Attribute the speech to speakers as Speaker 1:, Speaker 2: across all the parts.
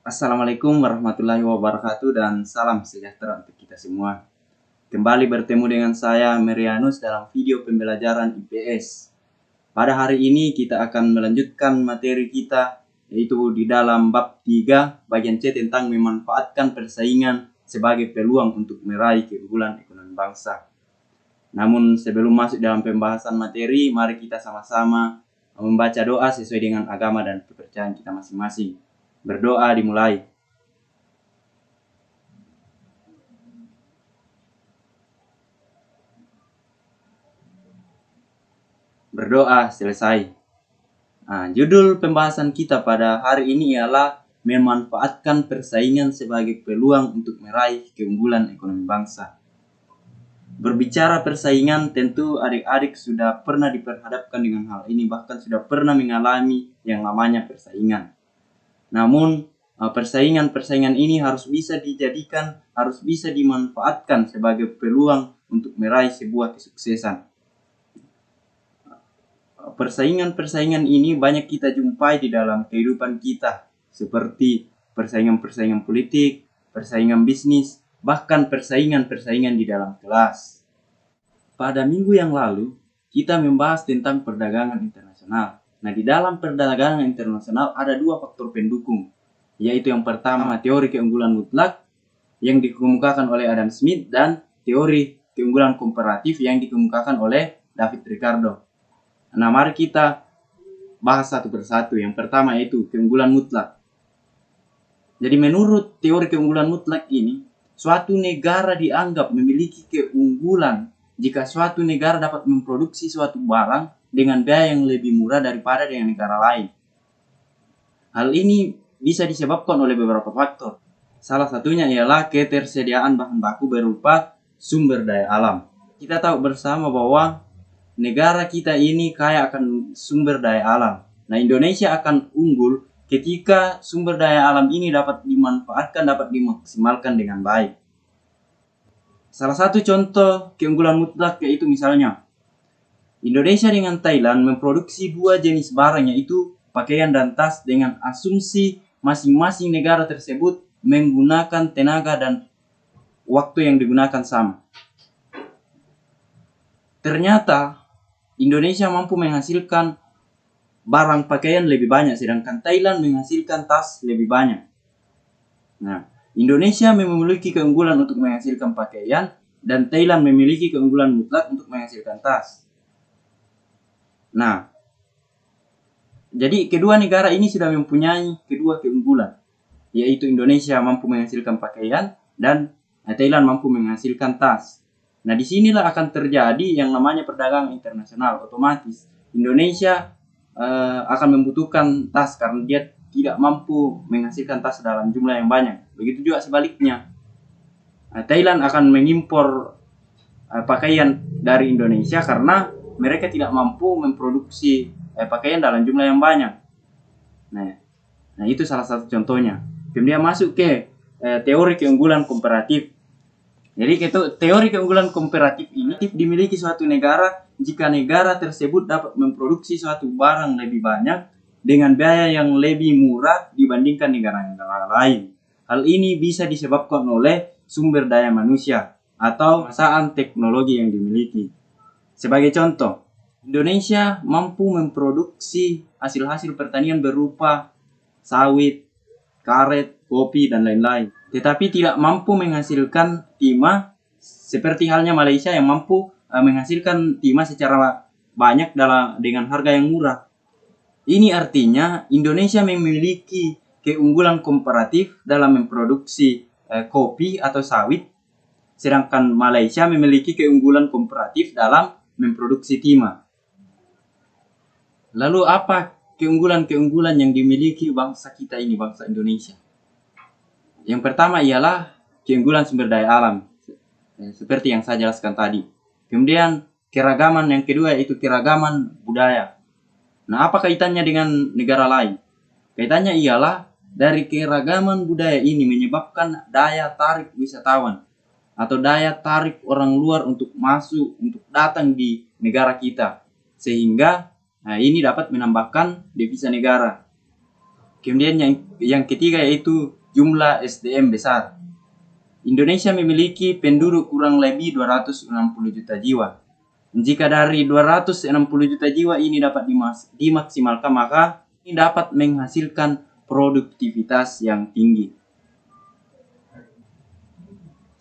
Speaker 1: Assalamualaikum warahmatullahi wabarakatuh dan salam sejahtera untuk kita semua. Kembali bertemu dengan saya Merianus dalam video pembelajaran IPS. Pada hari ini kita akan melanjutkan materi kita yaitu di dalam bab 3 bagian C tentang memanfaatkan persaingan sebagai peluang untuk meraih keunggulan ekonomi bangsa. Namun sebelum masuk dalam pembahasan materi, mari kita sama-sama membaca doa sesuai dengan agama dan kepercayaan kita masing-masing. Berdoa dimulai. Berdoa selesai. Judul pembahasan kita pada hari ini ialah memanfaatkan persaingan sebagai peluang untuk meraih keunggulan ekonomi bangsa. Berbicara persaingan, tentu adik-adik sudah pernah diperhadapkan dengan hal ini, bahkan sudah pernah mengalami yang namanya persaingan. Namun, persaingan ini harus bisa dijadikan, harus bisa dimanfaatkan sebagai peluang untuk meraih sebuah kesuksesan. Persaingan ini banyak kita jumpai di dalam kehidupan kita, seperti persaingan politik, persaingan bisnis, bahkan persaingan di dalam kelas. Pada minggu yang lalu, kita membahas tentang perdagangan internasional. Nah, di dalam perdagangan internasional ada dua faktor pendukung, yaitu yang pertama teori keunggulan mutlak yang dikemukakan oleh Adam Smith dan teori keunggulan komparatif yang dikemukakan oleh David Ricardo. Nah, mari kita bahas satu persatu. Yang pertama yaitu keunggulan mutlak. Jadi menurut teori keunggulan mutlak ini, suatu negara dianggap memiliki keunggulan jika suatu negara dapat memproduksi suatu barang dengan biaya yang lebih murah daripada dengan negara lain. Hal ini bisa disebabkan oleh beberapa faktor. Salah satunya ialah ketersediaan bahan baku berupa sumber daya alam. Kita tahu bersama bahwa negara kita ini kaya akan sumber daya alam. Nah, Indonesia akan unggul ketika sumber daya alam ini dapat dimanfaatkan, dapat dimaksimalkan dengan baik. Salah satu contoh keunggulan mutlak yaitu misalnya Indonesia dengan Thailand memproduksi dua jenis barang, yaitu pakaian dan tas, dengan asumsi masing-masing negara tersebut menggunakan tenaga dan waktu yang digunakan sama. Ternyata Indonesia mampu menghasilkan barang pakaian lebih banyak, sedangkan Thailand menghasilkan tas lebih banyak. Nah, Indonesia memiliki keunggulan untuk menghasilkan pakaian, dan Thailand memiliki keunggulan mutlak untuk menghasilkan tas. Nah, jadi kedua negara ini sudah mempunyai kedua keunggulan, yaitu Indonesia mampu menghasilkan pakaian dan Thailand mampu menghasilkan tas. Nah, disinilah akan terjadi yang namanya perdagangan internasional. Otomatis Indonesia akan membutuhkan tas karena dia tidak mampu menghasilkan tas dalam jumlah yang banyak. Begitu juga sebaliknya. Thailand akan mengimpor pakaian dari Indonesia karena mereka tidak mampu memproduksi pakaian dalam jumlah yang banyak. Nah, itu salah satu contohnya. Kemudian masuk ke teori keunggulan komparatif. Jadi teori keunggulan komparatif ini dimiliki suatu negara jika negara tersebut dapat memproduksi suatu barang lebih banyak dengan biaya yang lebih murah dibandingkan negara-negara lain. Hal ini bisa disebabkan oleh sumber daya manusia atau kemajuan teknologi yang dimiliki. Sebagai contoh, Indonesia mampu memproduksi hasil-hasil pertanian berupa sawit, karet, kopi, dan lain-lain, tetapi tidak mampu menghasilkan timah seperti halnya Malaysia yang mampu menghasilkan timah secara banyak dengan harga yang murah. Ini artinya Indonesia memiliki keunggulan komparatif dalam memproduksi kopi atau sawit, sedangkan Malaysia memiliki keunggulan komparatif dalam memproduksi timah. Lalu apa keunggulan-keunggulan yang dimiliki bangsa kita ini, bangsa Indonesia? Yang pertama ialah keunggulan sumber daya alam, seperti yang saya jelaskan tadi. Kemudian keragaman yang kedua yaitu keragaman budaya. Nah, apa kaitannya dengan negara lain? Kaitannya ialah dari keragaman budaya ini menyebabkan daya tarik wisatawan atau daya tarik orang luar untuk masuk, untuk datang di negara kita, sehingga ini dapat menambahkan devisa negara. Kemudian yang ketiga yaitu jumlah SDM besar. Indonesia memiliki penduduk kurang lebih 260 juta jiwa. Jika dari 260 juta jiwa ini dapat dimaksimalkan, maka ini dapat menghasilkan produktivitas yang tinggi.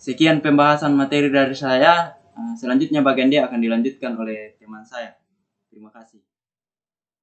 Speaker 1: Sekian pembahasan materi dari saya. Selanjutnya bagian dia akan dilanjutkan oleh teman saya. Terima kasih.